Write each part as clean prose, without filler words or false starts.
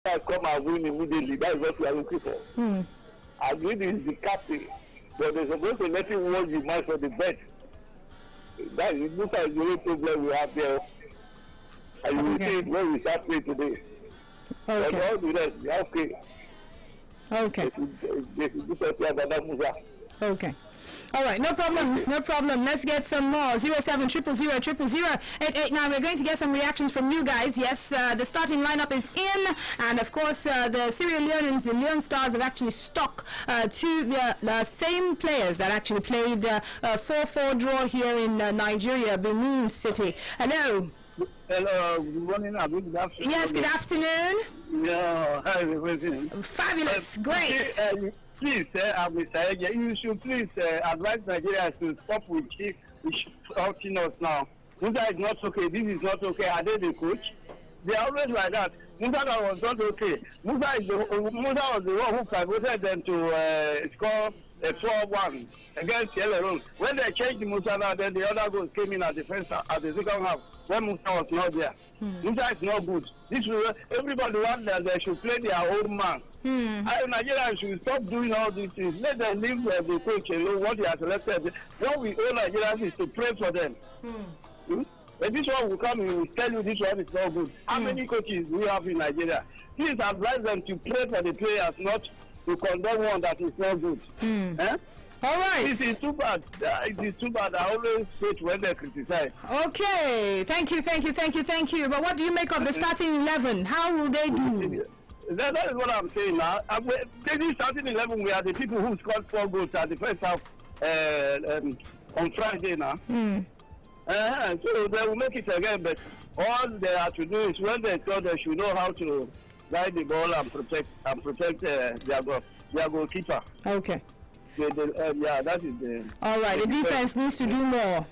Musa come and win immediately. That is what we are looking for. Agreed is the captain, but they're supposed to let him watch the match for the bet. That is Musa is the only problem we have there. And you will see it when we start playing today. Okay. But all the rest, they are okay. Okay. They should do something about that Musa. Okay. All right, no problem, no problem. Let's get some more. 07000000889. We're going to get some reactions from you guys. Yes, the starting lineup is in, and of course, the Sierra Leoneans, the Leone Stars, have actually stuck to the same players that actually played 4-4 draw here in Nigeria, Benin City. Hello. Hello, good morning, good afternoon. Yes, good afternoon. Yeah, hi, everything. Fabulous, great. Please, Mr. Eje, you should please advise Nigerians to stop with shouting us now. Musa is not okay. This is not okay. Are they the coach? They are always like that. Musa was not okay. Musa was the one who promoted them to score a 4-1 against Sierra Leone. When they changed Musa now, then the other goals came in at the second half when Musa was not there. Musa is not good. Everybody wants that they should play their own man. Nigeria should stop doing all these things. Let them leave the coach alone. What he has selected. What we owe Nigerians is to pray for them. But this one will come and will tell you this one is not good. How many coaches do we have in Nigeria? Please advise them to pray for the players, not to condemn one that is not good. All right. This is too bad. It is too bad. I always say it when they criticize. Okay. Thank you. But what do you make of the starting 11? How will they do? That is what I'm saying now. This starting 11, we are the people who scored 4 goals at the first half on Friday now. So they will make it again, but all they have to do is when they score, they should know how to guide the ball and protect their goalkeeper. Okay. Yeah, that is the. All right, the defense needs to do more.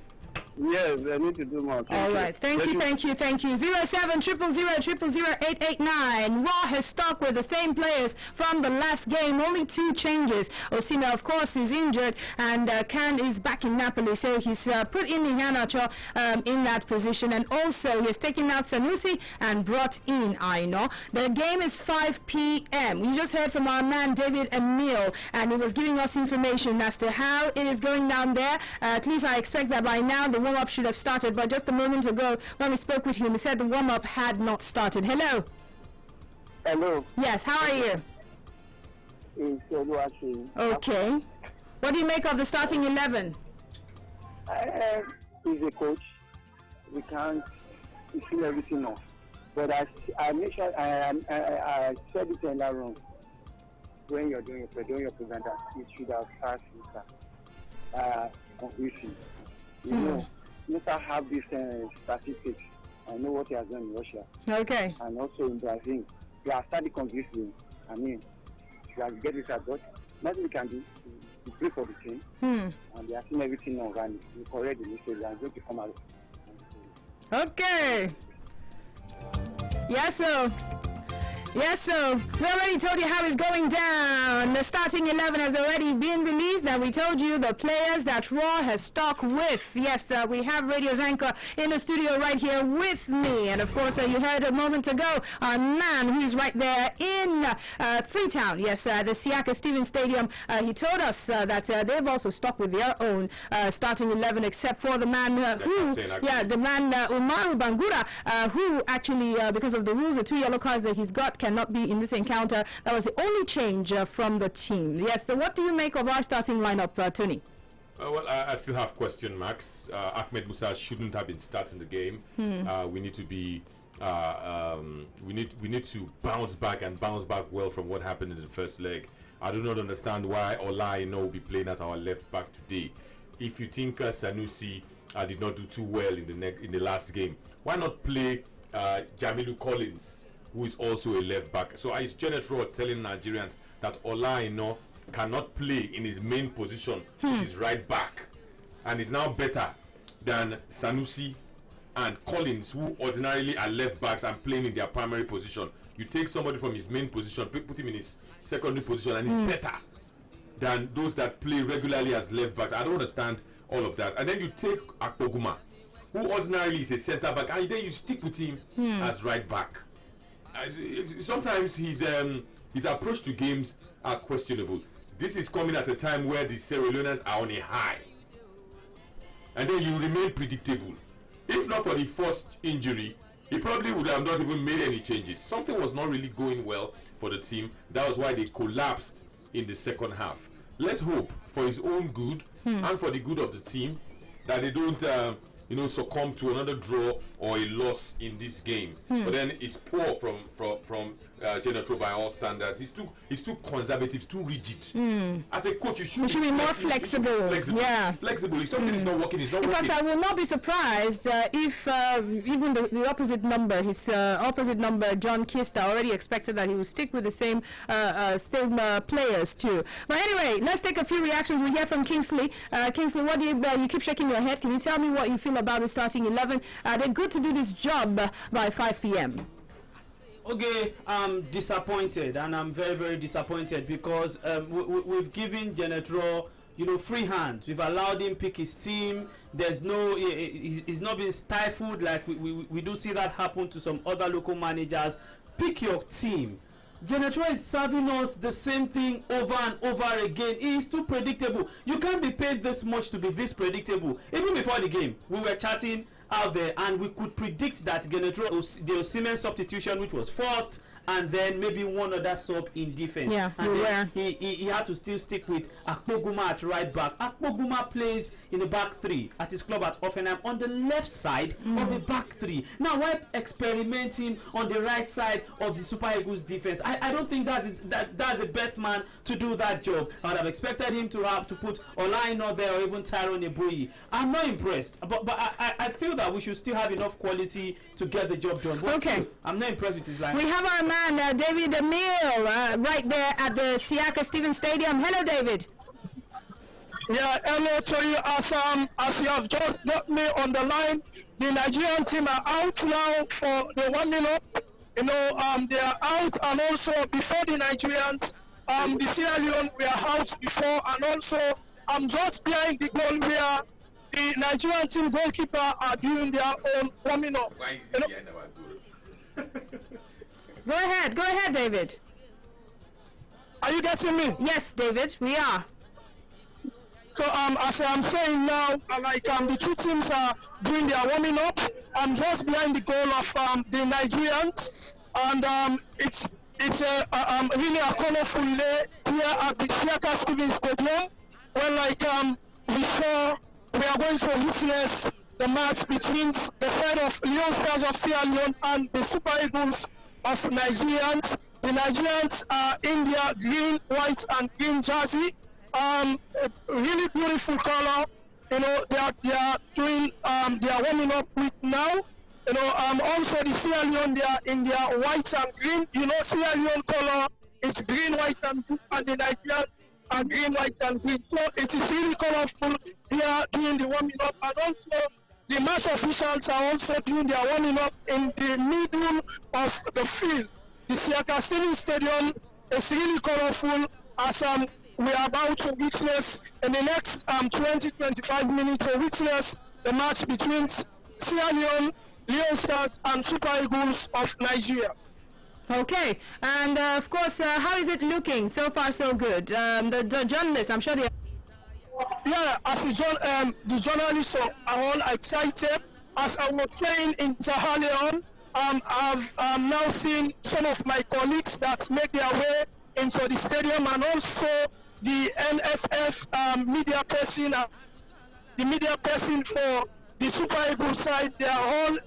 Yes, they need to do more. All right, thank you. 07000000889. Raw has stuck with the same players from the last game. Only 2 changes. Osimhen, of course, is injured, and Khan is back in Napoli, so he's put in Iheanacho in that position, and also he's taken out Sanusi and brought in Aino. The game is 5 p.m. We just heard from our man David Emil, and he was giving us information as to how it is going down there. At least I expect that by now the warm-up should have started, but just a moment ago when we spoke with him, he said the warm-up had not started. Hello. Hello. Yes, how are you? Okay. What do you make of the starting 11? He's a coach. We can't feel everything off. But I make sure I said it in that room. When you're doing your program, that you should have started conclusion. You know, Musa have this statistics. I know what he has done in Russia. Okay. And also in Brazil. He has started convincing. I mean, he has get this about. Nothing we can do to pray for the team. And they are seeing everything on and we correct the message and going to come out. Okay. Yes, sir. Yes, so we already told you how it's going down. The starting 11 has already been released, and we told you the players that Raw has stuck with. Yes, we have Radio's anchor in the studio right here with me, and of course you heard a moment ago our man who's right there in Freetown. Yes, the Sierra Stadium. He told us that they've also stuck with their own starting 11, except for the man the man Umaru Bangura, who actually because of the rules, the 2 yellow cards that he's got cannot be in this encounter. That was the only change from the team. Yes, so what do you make of our starting lineup, Tony? Well, I still have question marks. Ahmed Musa shouldn't have been starting the game. We need to be we need to bounce back well from what happened in the first leg. I do not understand why Ola will be playing as our left back today. If you think Sanusi did not do too well in the last game, why not play Jamilu Collins, who is also a left back? So is Janet Rowe telling Nigerians that Ola cannot play in his main position, which is right back, and is now better than Sanusi and Collins, who ordinarily are left backs and playing in their primary position? You take somebody from his main position, put him in his secondary position, and he's better than those that play regularly as left backs. I don't understand all of that. And then you take Akpoguma, who ordinarily is a centre back, and then you stick with him as right back. sometimes his approach to games are questionable. This is coming at a time where the Sierra Leoneans are on a high, and then you remain predictable. If not for the first injury, he probably would have not even made any changes. Something was not really going well for the team. That was why they collapsed in the second half. Let's hope, for his own good and for the good of the team, that they don't succumb to another draw or a loss in this game. But then it's poor from Genetro by all standards. He's too conservative, too rigid. As a coach, you should be more flexible. Yeah, flexible. If something is not working, it's not working. In fact, I will not be surprised if even the opposite number, his opposite number, John Kista, already expected that he would stick with the same players too. But anyway, let's take a few reactions. We hear from Kingsley. Kingsley, what do you keep shaking your head? Can you tell me what you feel about the starting 11? They're good to do this job by 5 p.m. Okay, I'm disappointed, and I'm very, very disappointed because we've given Genetro, free hand. We've allowed him pick his team. There's no, he's not been stifled like we do see that happen to some other local managers. Pick your team. Genetro is serving us the same thing over and over again. It is too predictable. You can't be paid this much to be this predictable. Even before the game, we were chatting out there and we could predict that Genetro, the Osimhen substitution, which was forced, and then maybe one other sub in defense. Yeah, and then he had to still stick with Akpoguma at right back. Akpoguma plays in the back three at his club at Offenheim on the left side of the back three. Now why experiment him on the right side of the Super Eagles defense? I don't think that's the best man to do that job. I would have expected him to have to put Olaino there or even Tyrone Ebuyi. I'm not impressed, but I feel that we should still have enough quality to get the job done. But okay, still, I'm not impressed with his line. We have our man David Emil right there at the Sierra Stadium. Hello, David. Yeah, hello to you. As you have just got me on the line, the Nigerian team are out now for the 1-0. They are out, and also before the Nigerians, the Sierra Leone were out before, and also I'm just behind the goal where the Nigerian team goalkeeper are doing their own warming up. Why is he behind our goal? Go ahead, David. Are you getting me? Yes, David, we are. So, as I'm saying now, the two teams are doing their warming up. I'm just behind the goal of the Nigerians, and it's really a colorful day here at the Freetown Stadium, where we are going to witness the match between the side of Leon Stars of Sierra Leone and the Super Eagles of Nigerians. The Nigerians are in their green, white, and green jersey. A really beautiful color. They are doing they are warming up with now. Also the Sierra Leone, they are in their white and green. Sierra Leone color is green, white, and blue, and the Nigerians are green, white, and green. So it is really colorful. They are doing the warming up, and also the match officials are also doing their warming up in the middle of the field. The Sierra Stadium is really colorful as we are about to witness in the next 20-25 minutes to witness the match between Sierra Leone, Leon Stars, and Super Eagles of Nigeria. Okay, and of course, how is it looking? So far, so good. The journalists, I'm sure they. Yeah, as the journalists are all excited. As I was playing in Sierra Leone, I've now seen some of my colleagues that make their way into the stadium, and also the NFF media person, the media person for the Super Eagles side. They are all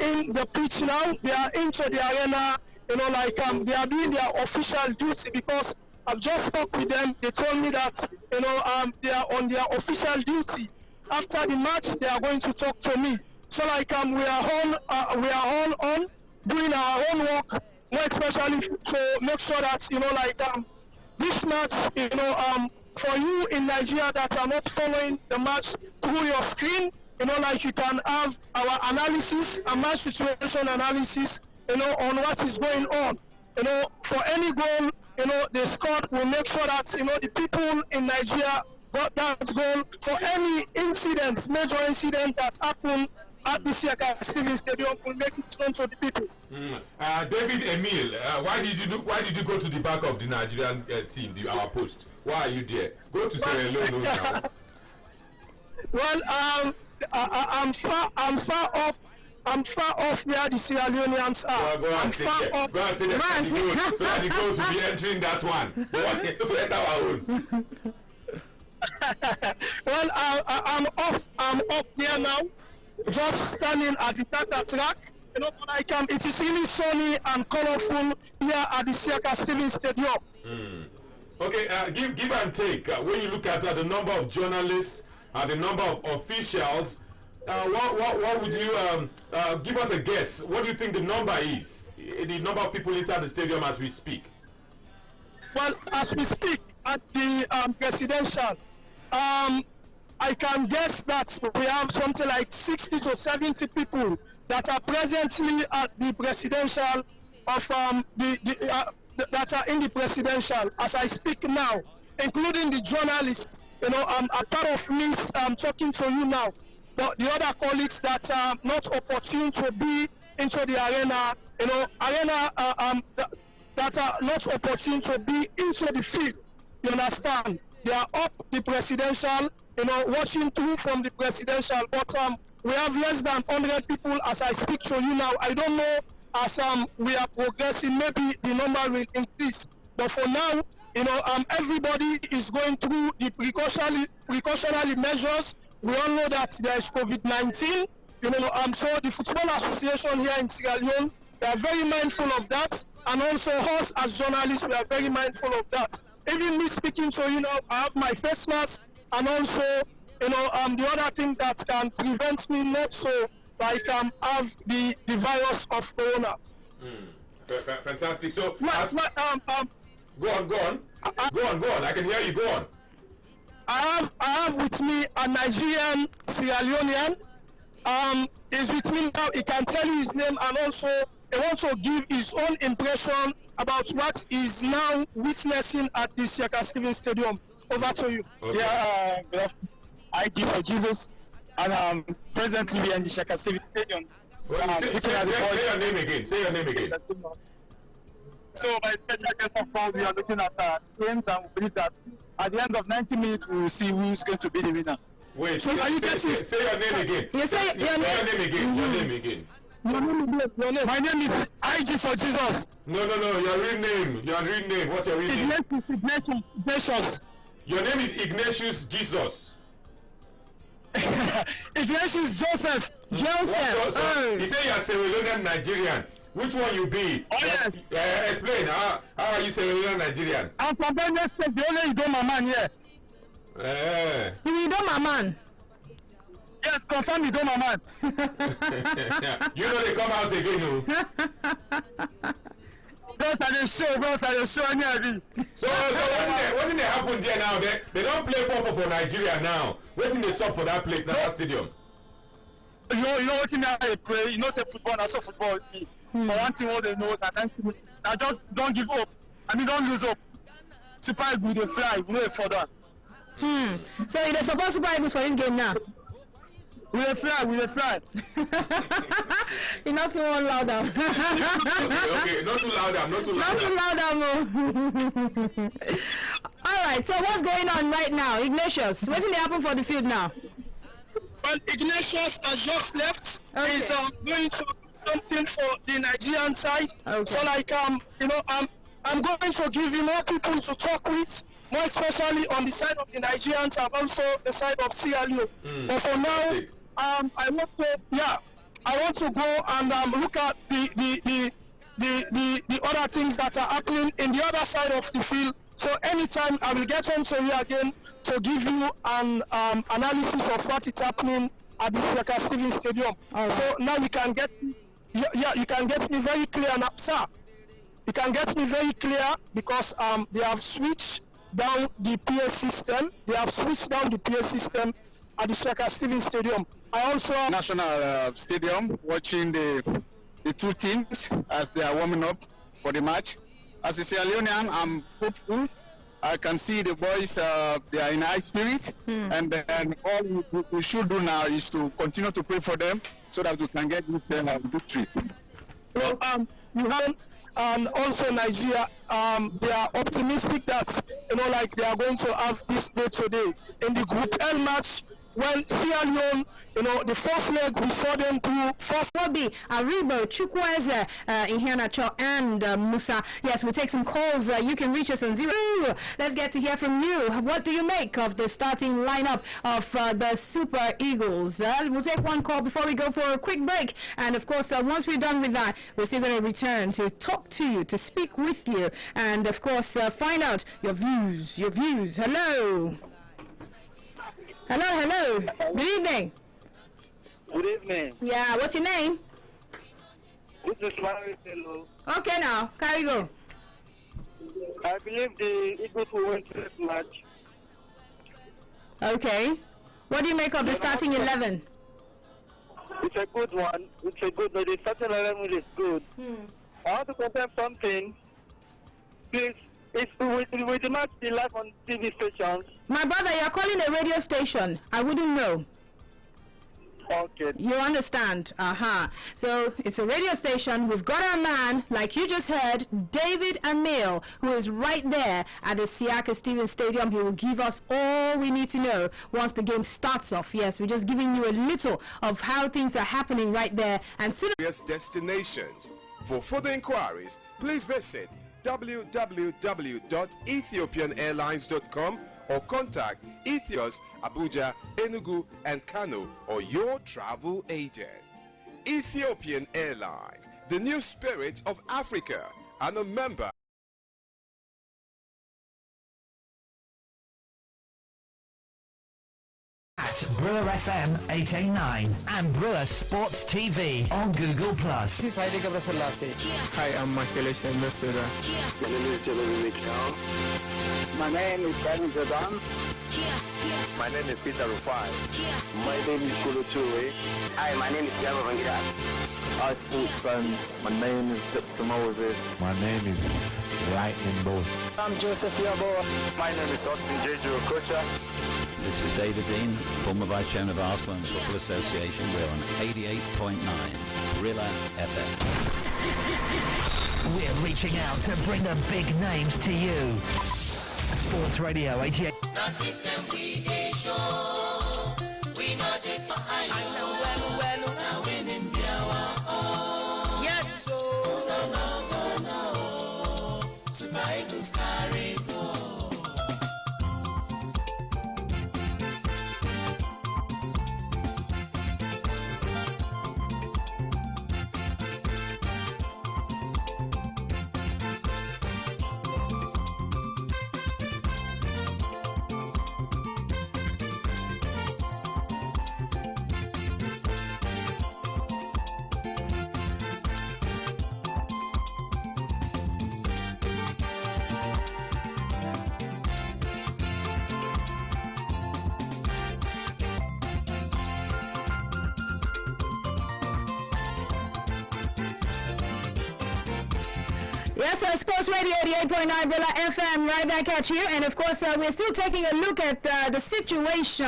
in the pitch now. They are into the arena. They are doing their official duty, because I've just spoke with them. They told me that they are on their official duty. After the match, they are going to talk to me. So we are all on doing our own work, more especially to make sure that this match, for you in Nigeria that are not following the match through your screen, you can have our analysis, a match situation analysis, on what is going on. For any goal, they scored, we'll make sure that, the people in Nigeria got that goal. For any incidents, major incident that happened at the Sierra Leone Stadium will make it known to the people. David Emil, why did you go to the back of the Nigerian team, our post? Why are you there? Go to Sierra Leone now. Well, I'm far off. I'm far off where the Sierra Leoneans are. Go and stay there. Go and stay there so that the goals will be entering that one. We want to enter our own. Well, I'm up here now, just standing at the Tata track. You know, when I come, it is really sunny and colorful here at the Sierra Leone Stadium. Okay, give and take. When you look at the number of journalists, the number of officials, what would you give us a guess? What do you think the number is? The number of people inside the stadium as we speak? Well, as we speak at the presidential, I can guess that we have something like 60 to 70 people that are presently at the presidential of that are in the presidential as I speak now, including the journalists. You know, a part of me talking to you now, but the other colleagues that are not opportune to be into the arena, you know, that are not opportune to be into the field. You understand? They are up the presidential, you know, watching through from the presidential. But we have less than 100 people as I speak to you now. I don't know as we are progressing, maybe the number will increase. But for now, you know, everybody is going through the precautionary measures. We all know that there is COVID-19. You know, so the Football Association here in Sierra Leone, they are very mindful of that. And also us as journalists, we are very mindful of that. Even me speaking to you now, I have my face mask, and also, you know, the other thing that can prevent me not so like have the virus of corona. Fantastic. So go on. Go on. I can hear you. Go on. I have with me a Nigerian Sierra Leonean. Is with me now. He can tell you his name, and also he wants to give his own impression about what he's now witnessing at the Sierra Leone Stadium. Over to you. Okay. Yeah, good afternoon. ID for Jesus, and presently we are in the Sierra Leone Stadium. Say your name again. Say your name again. So by special case of God, we are looking at games, and we believe that at the end of 90 minutes, we will see who is going to be the winner. Wait, So are you getting? say your name again. You say your name. Your name again. My name is IG for Jesus. No. Your real name. What's your real name? Ignatius. Your name is Ignatius Jesus. Ignatius Joseph. Joseph. He said you are Sierra Leonean Nigerian. Which one you be? Oh, yes. Explain. How are you Sierra Leonean Nigerian? I'm from Benue State, the only Idoma man here. You don't, my man. Yes, confirm Idoma man. You know they come out again, no? Bros are the show, any. So what's they happen there now? They don't play 4-4 for Nigeria now. What's in the sub for that place, that stadium? You know what I pray. You know, say football, I saw football. But one thing what they know that I just don't give up. I mean, don't lose up. Super Eagles, they fly. We know it for that. So they support Super Eagles for this game now. We will fly. You're not too louder. Okay, not too loud. Not too louder. All right. So what's going on right now, Ignatius? What's going to happen for the field now? Well, Ignatius has just left. Okay. He's going to do something for the Nigerian side. Okay. So like you know, I'm going to give you more people to talk with, more especially on the side of the Nigerians and also the side of Sierra Leone. But for now, I want to go and look at the other things that are happening in the other side of the field. So anytime I will get on to you again to give you an analysis of what is happening at the Sierra Leone Stadium. Right. So now you can get you can get me very clear now, sir. You can get me very clear because they have switched down the PA system. They have switched down the PA system at the Sierra Leone Stadium. I also National Stadium watching the two teams as they are warming up for the match. As a Sierra Leonean, I'm hopeful. I can see the boys, they are in high spirit, and then all we should do now is to continue to pray for them so that we can get this victory. So, you have, and also Nigeria, they are optimistic that, like they are going to have this day today in the Group L match. When Sierra Leone, the first leg we saw them through first. Wabi, Aribo, Chukwueze, Iheanacho, and Musa. Yes, we'll take some calls. You can reach us on 0. Let's get to hear from you. What do you make of the starting lineup of the Super Eagles? We'll take one call before we go for a quick break. And of course, once we're done with that, we're still going to return to talk to you, to speak with you, and of course, find out your views. Hello. Hello. Good evening. Good evening. Yeah, what's your name? This is Larry Hello. Okay, now, carry go. I believe the Eagles will win this match. Okay. What do you make of the starting 11? It's a good one. The starting 11 is good. I want to confirm something. Please, with the match be live on TV stations. My brother, you're calling a radio station. I wouldn't know. Okay. You understand? So it's a radio station. We've got our man, like you just heard, David Emil, who is right there at the Sierra Stadium. He will give us all we need to know once the game starts off. Yes, we're just giving you a little of how things are happening right there. And soon destinations. For further inquiries, please visit www.ethiopianairlines.com or contact Ethios, Abuja, Enugu, and Kano, or your travel agent. Ethiopian Airlines, the new spirit of Africa, and a member. At Brilla FM 889 and Brilla Sports TV on Google+. This is Heidi Gabrasalasi. Hi, I'm Michael midfielder. My name is Jeremy Mikhail. My name is Danny Jordan. My name is Peter Rufai. My name is Kulu Ture. Hi, my name is Java Vangira. Hi, sports fans. My name is Dr. Moses. My name is Lightning Bull. I'm Joseph Yabo. My name is Austin Jeju Okocha. This is David Dean, former Vice Chairman of Arsenal and Football Association. We're on 88.9 Brilla FM. We're reaching out to bring the big names to you. Sports Radio 88. The system we dey show. We know the China well. Now winning be our own. Yet so. No. Super Eagles carry go. Yes, Sports Radio 88.9 Brilla FM, right back at you. And of course, we're still taking a look at the situation.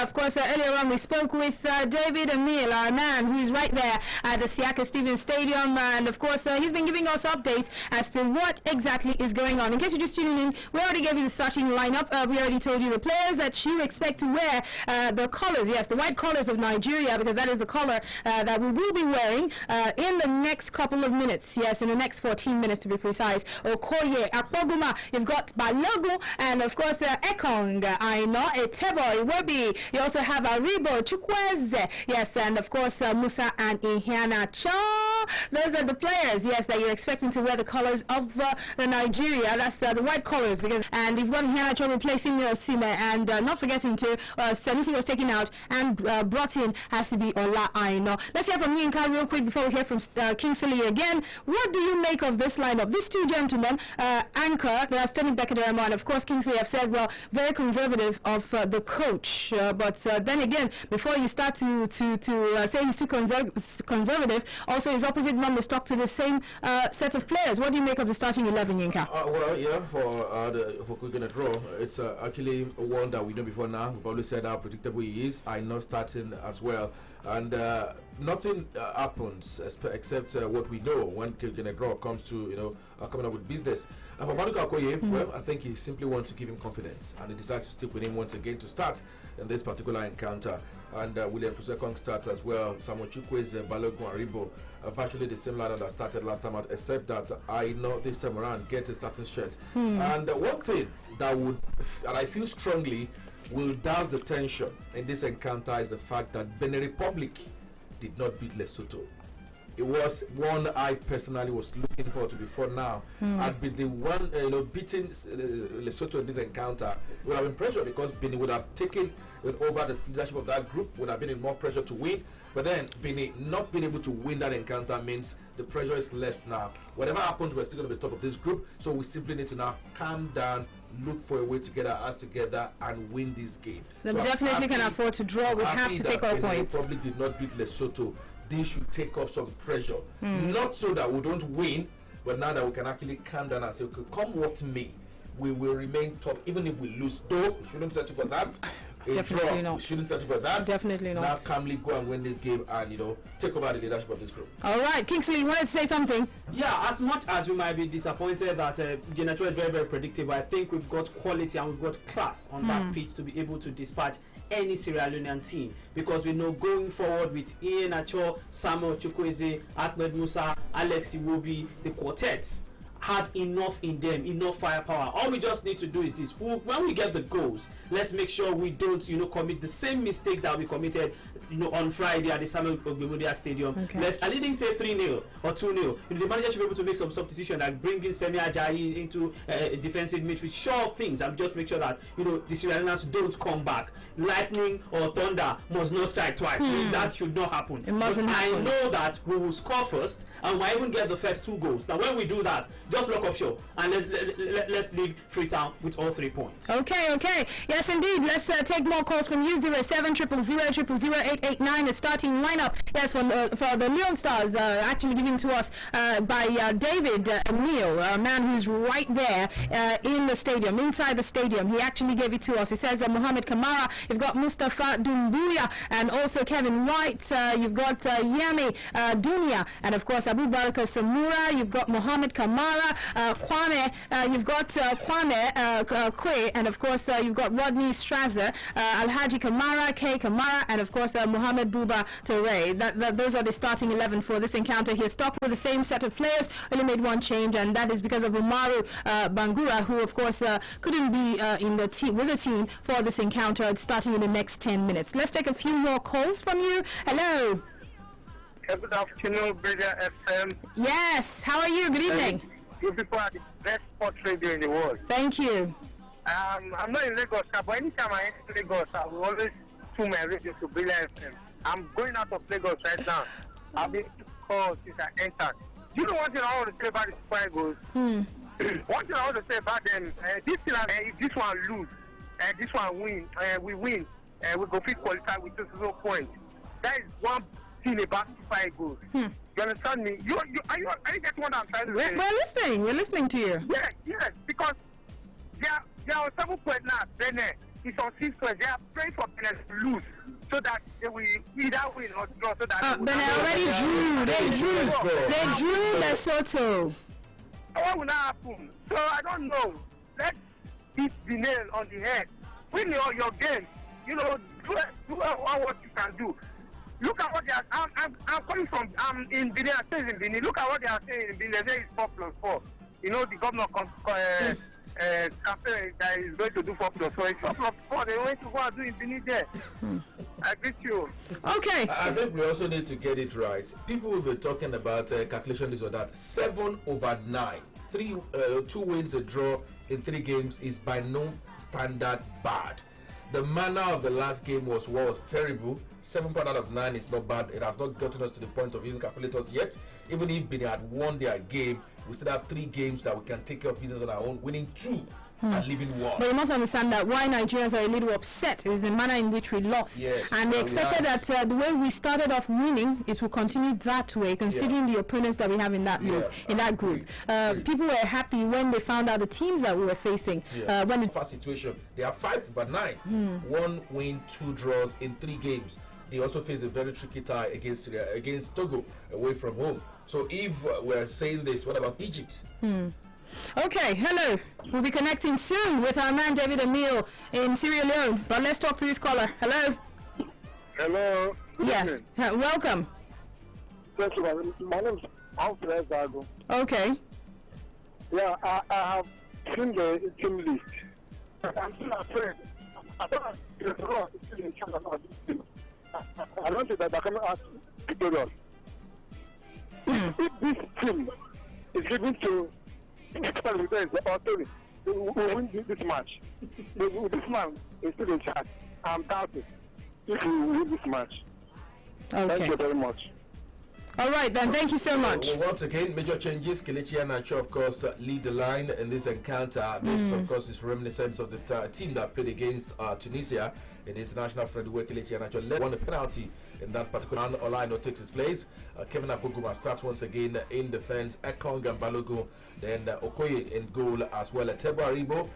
Of course, earlier on we spoke with David Emil, our man who's right there at the Sierra Stadium. And of course, he's been giving us updates as to what exactly is going on. In case you're just tuning in, we already gave you the starting lineup. We already told you the players that you expect to wear the colors, yes, the white colors of Nigeria, because that is the color that we will be wearing in the next couple of minutes. Yes, in the next 14 minutes to be precise. Okoye, Akpoguma, you've got Balogu, and of course Ekong, Aino, Etebo, Iwobi. You also have Aribo, Chukwueze, yes, and of course Musa and Iheanacho. Those are the players, yes, that you're expecting to wear the colors of the Nigeria. That's the white colors, and you've got Iheanacho replacing Osime, and not forgetting to Sanusi was taken out and brought in has to be Ola Aino. Let's hear from Yinka real quick before we hear from Kingsley again. What do you make of this lineup? These two gentlemen, Anchor, Sterling Beckerdermo, and of course Kingsley have said, well, very conservative of the coach. But then again, before you start to say he's too conservative, also his opposite number stuck to the same set of players. What do you make of the starting 11, Yinka? Well, yeah, for quick and a draw, it's actually one that we know before now. We've always said how predictable he is. I know starting as well. and nothing happens except what we know when Kilkenny comes to coming up with business. And for Maduka Okoye, well, I think he simply wants to give him confidence, and he decides to stick with him once again to start in this particular encounter. And William Fusekong starts as well. Samuel Chukwueze, Balogun Aribo, virtually the same lineup that started last time out, except that I know this time around get a starting shirt. And one thing that would, and I feel strongly, will douse the tension in this encounter is the fact that Benin Republic did not beat Lesotho. It was one I personally was looking forward to before now. I'd been the one, beating Lesotho in this encounter. It would have been pressure because Benin would have taken over the leadership of that group, would have been in more pressure to win. But then Benin not being able to win that encounter means the pressure is less now. Whatever happens, we're still going to be top of this group. So we simply need to now calm down, look for a way to get our ass together and win this game. They so definitely can afford to draw. We have to take all points. The Republic did not beat Lesotho. They should take off some pressure. Not so that we don't win, but now that we can actually calm down and say, okay, come what may, we will remain top, even if we lose. Though, we shouldn't settle for that. Definitely not. We shouldn't settle for that. Definitely not. Now calmly go and win this game and, take over the leadership of this group. All right, Kingsley, you wanted to say something? Yeah, as much as we might be disappointed that Genetro is very, very predictable, I think we've got quality and we've got class on that pitch to be able to dispatch any Sierra Leonean team, because we know going forward with Ian Acho, Samuel Chukwueze, Ahmed Musa, Alex Iwobi, the quartet have enough in them, enough firepower. All we just need to do is this: when we get the goals, let's make sure we don't, commit the same mistake that we committed, on Friday at the Samuel Ogbemudia Stadium. Okay. I didn't say 3-0 or 2-0. The manager should be able to make some substitution, like bringing Semi Ajayi into defensive midfield. Sure things, and just make sure that the Sierra Leoneans don't come back. Lightning or thunder must not strike twice. That should not happen. It mustn't happen. I know that we will score first, and we even get the first 2 goals. Now, when we do that, just lock up show and let's leave Freetown with all 3 points. Okay. Yes, indeed. Let's take more calls from you. 0700000889. The starting lineup. Yes, for the Leon Stars, actually given to us by David Emil, a man who's right there in the stadium, inside the stadium. He actually gave it to us. He says Mohamed Kamara. You've got Mustafa Dumbuya and also Kevin White. You've got Yami Dunia and of course Abu Bakar Samura. You've got Mohamed Kamara, Kwame. You've got Kwame Kwe, and of course you've got Rodney Strasser, Alhaji Kamara, K Kamara, and of course Mohamed Buba Toure. Those are the starting 11 for this encounter. He stuck with the same set of players, only made one change, and that is because of Umaru Bangura, who of course couldn't be in the team with the team for this encounter. It's starting in the next 10 minutes. Let's take a few more calls from you. Hello. Good afternoon, Brother FM. Yes. How are you? Good evening. You people are the best sports radio in the world. Thank you. I'm not in Lagos, but anytime I enter Lagos, I will always tune my radio to Brilliant FM. I'm going out of Lagos right now. I've been called since I entered. You know one thing I want to say about the SuperEagles? One thing I want to say about them, this thing, if this one lose, this one win, we win, we go fit qualify with 2 points. That is one thing about SuperEagles. You understand me? Are you getting what I'm trying to say? We're listening. We're listening to you. Yes, because they are on 7 points now. Benin is on 6 points. They are praying for Benin to lose so that they will either win or draw. So that Benin already drew. They drew Lesotho. What will not happen? So I don't know. Let's hit the nail on the head. Win your game. Do what you can do. Look at what they are. I'm coming from. I'm in Benin. I stay in Benin. Look at what they are saying in Benin. They say it's 4+4. The governor campaign that is going to do 4+4. It's 4+4. They want to go and do in Benin there. I greet you. Okay. I think we also need to get it right. People will be talking about calculation this or that. 7/9. 2 wins, a draw in 3 games is by no standard bad. The manner of the last game was terrible. 7 out of 9 is not bad. It has not gotten us to the point of using calculators yet. Even if Benin had won their game, we still have 3 games that we can take care of business on our own, winning 2 and leaving 1. But you must understand that why Nigerians are a little upset is the manner in which we lost. Yes, and they expected that the way we started off winning, it will continue that way, considering the opponents that we have in that group. People were happy when they found out the teams that we were facing. When the first situation, they are 5/9. 1 win, 2 draws in 3 games. they also face a very tricky tie against Togo away from home. So if we're saying this, what about Egypt? Okay, hello. We'll be connecting soon with our man David Emil in Sierra Leone. But let's talk to this caller. Hello. Hello. Yes. Welcome. Thank you. My name is Alfred Zago. Okay. Yeah, I have seen the team list. I'm still afraid. I don't think that I can ask victorious. If this team is given to we will win this match. This man is still in charge. I'm doubting if we will win this match. Okay. Thank you very much. All right, then. Thank you so much. Well, once again, major changes. Kelechi Iheanacho, of course, lead the line in this encounter. This, of course, is reminiscent of the team that played against Tunisia in the international friendly where Kelechi Iheanacho won the penalty in that particular. Olaino takes his place. Kevin Akpoguma starts once again in defense. Ekong and Balogun. Then Okoye in goal as well. Tebo Aribo